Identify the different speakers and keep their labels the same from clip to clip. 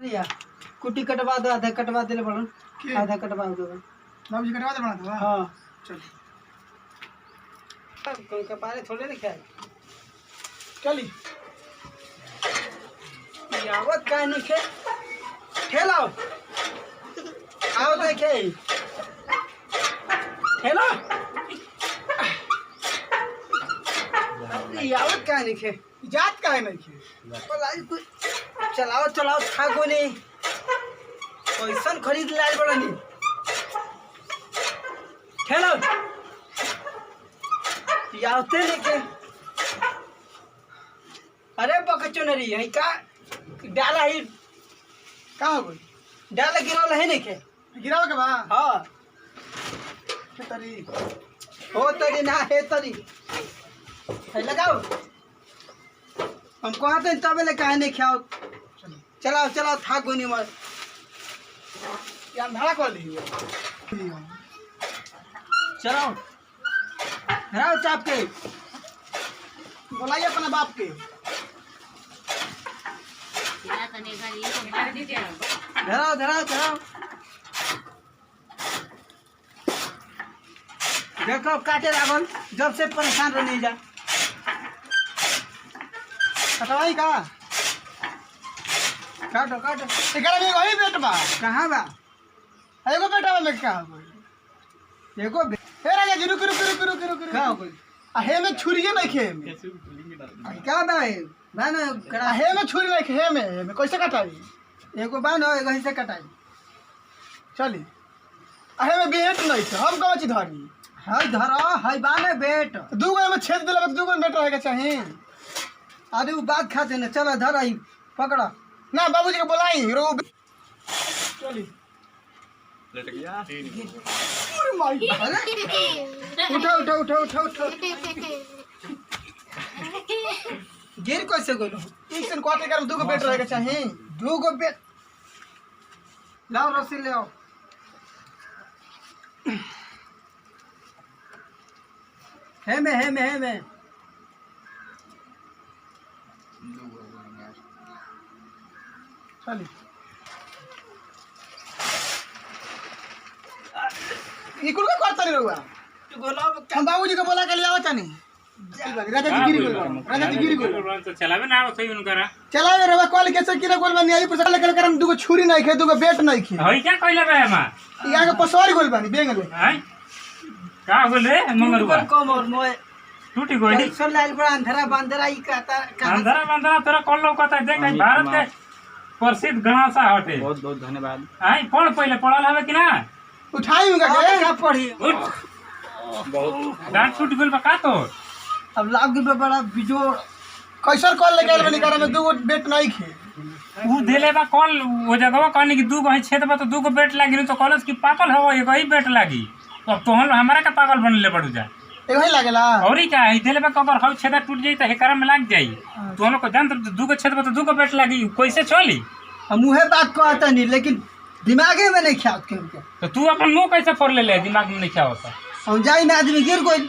Speaker 1: या कुटी कटवा दो, आधा कटवा दे बड़न, आधा कटवा दो
Speaker 2: बाबू जी कटवा दे बना दो।
Speaker 1: हां
Speaker 2: चल
Speaker 1: कोई का पारे थोड़े नहीं खाए
Speaker 2: चली
Speaker 1: यावत का नहीं खे ठेलाओ आओ देखे ठेला यावत का नहीं खे
Speaker 2: जात का है नहीं खे
Speaker 1: बोलाई कोई चलाओ चलाओ था को नहीं पैसा खरीद लाल बड़नी ठेलाओ यावते नहीं के अरे बकचो नरी है का डाला ही
Speaker 2: का हो गई
Speaker 1: डाला गिरल है नहीं के
Speaker 2: गिराव के बा
Speaker 1: हां
Speaker 2: के तरी
Speaker 1: हो तरी ना है तरी है लगाओ हम कहाँ थे तबे ले काहे नहीं खाओ चलाओ चलाओ था गोनी मत
Speaker 2: या भाड़ा कर ली
Speaker 1: चलाओ हराओ चाप के
Speaker 2: बुलाइए अपने बाप के
Speaker 1: धराओ धराओ धराओ देखो काटे लागल जब से परेशान रह नहीं जा
Speaker 2: कटवाई का
Speaker 1: काटो काटो
Speaker 2: एकरा में वही बेट बा
Speaker 1: कहाँ बा
Speaker 2: एगो बेटा में का हो गई
Speaker 1: एगो
Speaker 2: हे राजा जी रुक रुक रुक रुक रुक
Speaker 1: का हो गई
Speaker 2: आ हे में छुरिए नहीं खे में
Speaker 1: क्या बा बा ना
Speaker 2: आ
Speaker 1: करा
Speaker 2: हे में छुरी नहीं खे हे में कैसे कटाई
Speaker 1: एगो बा ना एगो ही से कटाई
Speaker 2: चली आ हे में बेट नहीं थे हम कौन चीज धरी
Speaker 1: हाय धरो हाय बा ना बेट
Speaker 2: दूगो में छेद दिला दूगो में बेट रहेगा चाहिए
Speaker 1: अरे वो बात खाते ना चलो धर आई पकड़ो
Speaker 2: ना बाबूजी को बुलाई रो चली
Speaker 3: लट गया
Speaker 2: अरे माई
Speaker 1: अरे उठो उठो उठो उठो उठो गिर कैसे गोलो
Speaker 2: एक दिन क्वार्टर कर दूगो बेट रहेगा चाहिए
Speaker 1: दो गो बेट लाओ रस्सी ले आओ है में
Speaker 2: चली ये कुल का क्वार्टर नहीं रहुआ
Speaker 1: तो गोलो
Speaker 2: हम बाबूजी को बोला के ले आओ चानी राजा जी गिरी गोल राजा जी गिरी गोल
Speaker 3: तो चलावे ना सही उनकरा
Speaker 2: चला रे रवा कॉल कैसे किरा गोल बनी आई पर लेकर करम दूगो छुरी नहीं खे दूगो बेट नहीं खे
Speaker 3: होई क्या कइला बे मा
Speaker 2: यहाँ के पसवारी गोल बनी बेंग ले
Speaker 3: हैं का बोले मंगरुआ
Speaker 1: कम और मोए
Speaker 3: टूटी गोली
Speaker 1: सो लाल बड़ा अंधेरा बंदरा ई कहता
Speaker 3: अंदर बंदरा तोरा कॉल लौकता देख नहीं भारत के प्रसिद्ध गणासा हटे
Speaker 4: बहुत बहुत धन्यवाद।
Speaker 3: हैं पढ़ पहले पढ़ल हवे कि ना
Speaker 2: उठाई उनका के
Speaker 1: क्या पढ़ी
Speaker 3: उठ
Speaker 4: बहुत
Speaker 3: डांट टूट गेल बा का तो
Speaker 1: अब लाग गई बड़ा बिजोड़
Speaker 2: कैसर कॉल लेकर बनी कर में दूगो बेट नहीं खे
Speaker 3: उ देले बा कॉल वो जगह कहनी कि दूगो है छेद बा तो दूगो बेट लागी तो कॉलेज की पागल हो एक ही बेट लागी अब तो हम हमारा का पागल बनले पड़ू जा
Speaker 2: एगो ही लागेला
Speaker 3: और ही क्या है देले बा कबर हौ छेदा टूट जाई त हेकरा में लाग जाई तो हम लोग को जान तो दूगो छेद बा तो दूगो बेट लागी कैसे चली
Speaker 1: हम मुहे बात कहता नहीं लेकिन दिमागे में नहीं ख्याल के उनके
Speaker 3: तो तू अपन मुंह कैसे फोड़ ले दिमाग में नहीं क्या होता
Speaker 1: हम जाई में आदमी गिर गई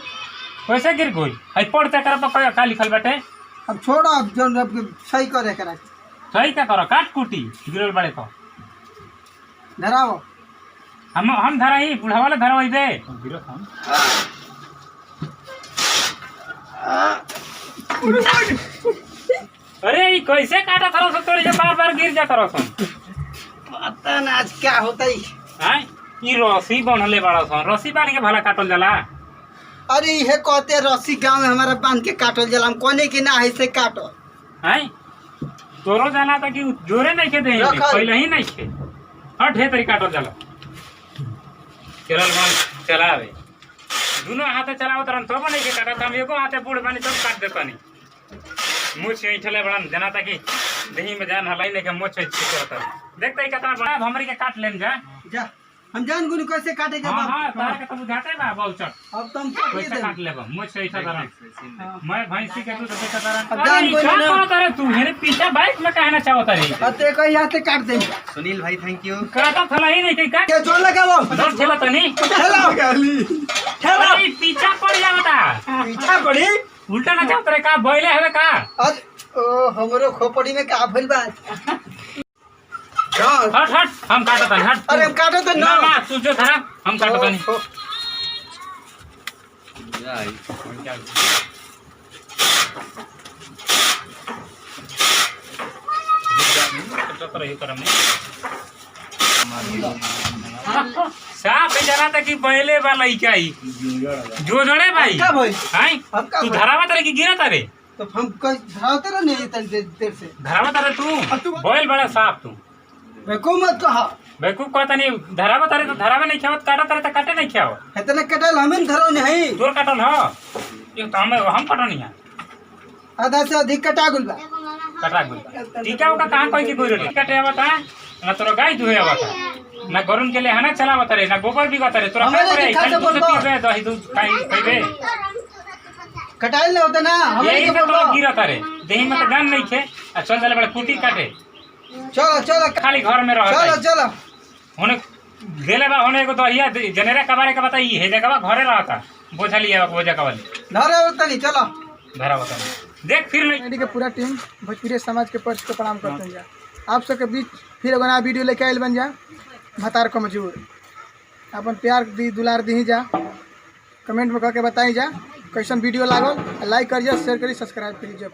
Speaker 3: कैसे गिर गई है पढ़ते कर पर का लिखल बाटे
Speaker 1: अब छोड़ो अब जो अब सही करे करा
Speaker 3: सही क्या करो काट कुटी गिरल बड़े को
Speaker 1: धराओ
Speaker 3: हम धरा ही बुढ़ा वाला धरा वही दे अरे ये कैसे काटा था सब तोरे बार बार गिर जाता रसन
Speaker 1: पता ना आज क्या होता ही
Speaker 3: हैं ई रस्सी बनले बड़ा सन रस्सी बांध के भला काटल जाला
Speaker 1: अरे ये कहते रस्सी गांव में हमारा बांध के काटल जला हम कोने की ना है से काटो
Speaker 3: हैं तोरो जाना था कि जोरे नहीं के दे
Speaker 1: रखल।
Speaker 3: पहले ही नहीं के हट हे तरी काटल जाला केरल मन चलावे दोनों हाथे चलाओ तरन तो नहीं के काटा हम एगो हाथे बूढ़ बानी सब काट देता नहीं मुझ से इठले बड़ा जना था कि दही में जान हलाई नहीं के मुझ से करता देखते ही कितना बड़ा हमरी के काट लेन जा
Speaker 1: जा हम जान गुनी कैसे काटे के
Speaker 3: हां
Speaker 1: बाप
Speaker 3: हां तारा के तो बुझाते बा बहुचट
Speaker 1: अब तुम काट
Speaker 3: कैसे
Speaker 1: दे
Speaker 3: काट लेबा मुझ से इठा तरन मैं भैंसी के तू तो देखा तरन
Speaker 1: अब जान कोई ना-
Speaker 3: कहां करे तू हेरे पीछे बाइक में कहना चाहता रे
Speaker 1: अते कहीं हाथ से काट दे
Speaker 4: सुनील भाई थैंक यू।
Speaker 3: काटा थला ही नहीं के काट
Speaker 1: के जोर लगाओ
Speaker 3: दर चला तनी
Speaker 1: हेलो
Speaker 2: गाली
Speaker 1: हेलो
Speaker 3: अरे पीछा पड़ जावता
Speaker 1: पीछा पड़ी
Speaker 3: उल्टा ना चाहत रे का बोले हवे का
Speaker 1: आज ओ हमरो खोपड़ी में का भइल बा हाँ।
Speaker 3: हट हट हम काटत हन हट
Speaker 1: अरे हम काटो तो
Speaker 3: ना
Speaker 1: ना।
Speaker 3: ना तू जो धरा हम काटत हन
Speaker 1: ओ,
Speaker 3: साफ जना तक कि पहले वाला ही क्या जो जड़े भाई
Speaker 1: का भाई
Speaker 3: हाय
Speaker 1: अब का
Speaker 3: तू
Speaker 1: भाई?
Speaker 3: धरावा तारे की गिरा तारे
Speaker 1: तो हम कोई धरावते रह नहीं देर से
Speaker 3: धरावा तारे तू बोल बड़ा साफ तू
Speaker 1: बेको मत कहा
Speaker 3: बेवकूफ कहता नहीं धरावा तारे तो धरावा नहीं खावत काटा तारे तो काटे नहीं खाओ
Speaker 1: इतने कटल हमें धरो नहीं
Speaker 3: तोर काटल हो ये तो हम काटो नहीं है
Speaker 1: आधा से अधिक कटा गुल बा
Speaker 3: कटा गुल टीका का कहां कोई की गोरो कटे आवता ना तोरा गाय दुहे आवता ना गरुन के लिए हना चलावत रे ना गोबर भी गत रे तोरा
Speaker 1: हमें
Speaker 3: का करे
Speaker 1: नहीं खा
Speaker 3: खाली दूध
Speaker 1: सकता।
Speaker 3: पीबे दही दूध खाइबे
Speaker 1: कटाइल नहीं होता ना हमें
Speaker 3: यही
Speaker 1: नहीं
Speaker 3: से तोरा
Speaker 1: बोलो।
Speaker 3: गिरा तारे देही में तो गान नहीं खे आ चल चले बड़े कुटी काटे
Speaker 1: चलो चलो
Speaker 3: खाली घर में रहता
Speaker 1: चलो
Speaker 3: है
Speaker 1: चलो
Speaker 3: होने गेले बा होने को दहिया जनेरा कबारे का बताई हे जगह घरे रहता बोझा लिया बोझा कवाली
Speaker 1: धरे होता नहीं चलो
Speaker 3: धरा बता देख फिर नहीं
Speaker 2: कमेटी के पूरा टीम भोजपुरी समाज के पक्ष को प्रणाम करते हैं। आप सबके बीच फिर एगो नया वीडियो लेके आयल बन जा भतार कमजोर अपन प्यार दी दुलार दी जा कमेंट में कह के बताई जा कैसन वीडियो लागल लाइक करिए शेयर करिए सब्सक्राइब करिए।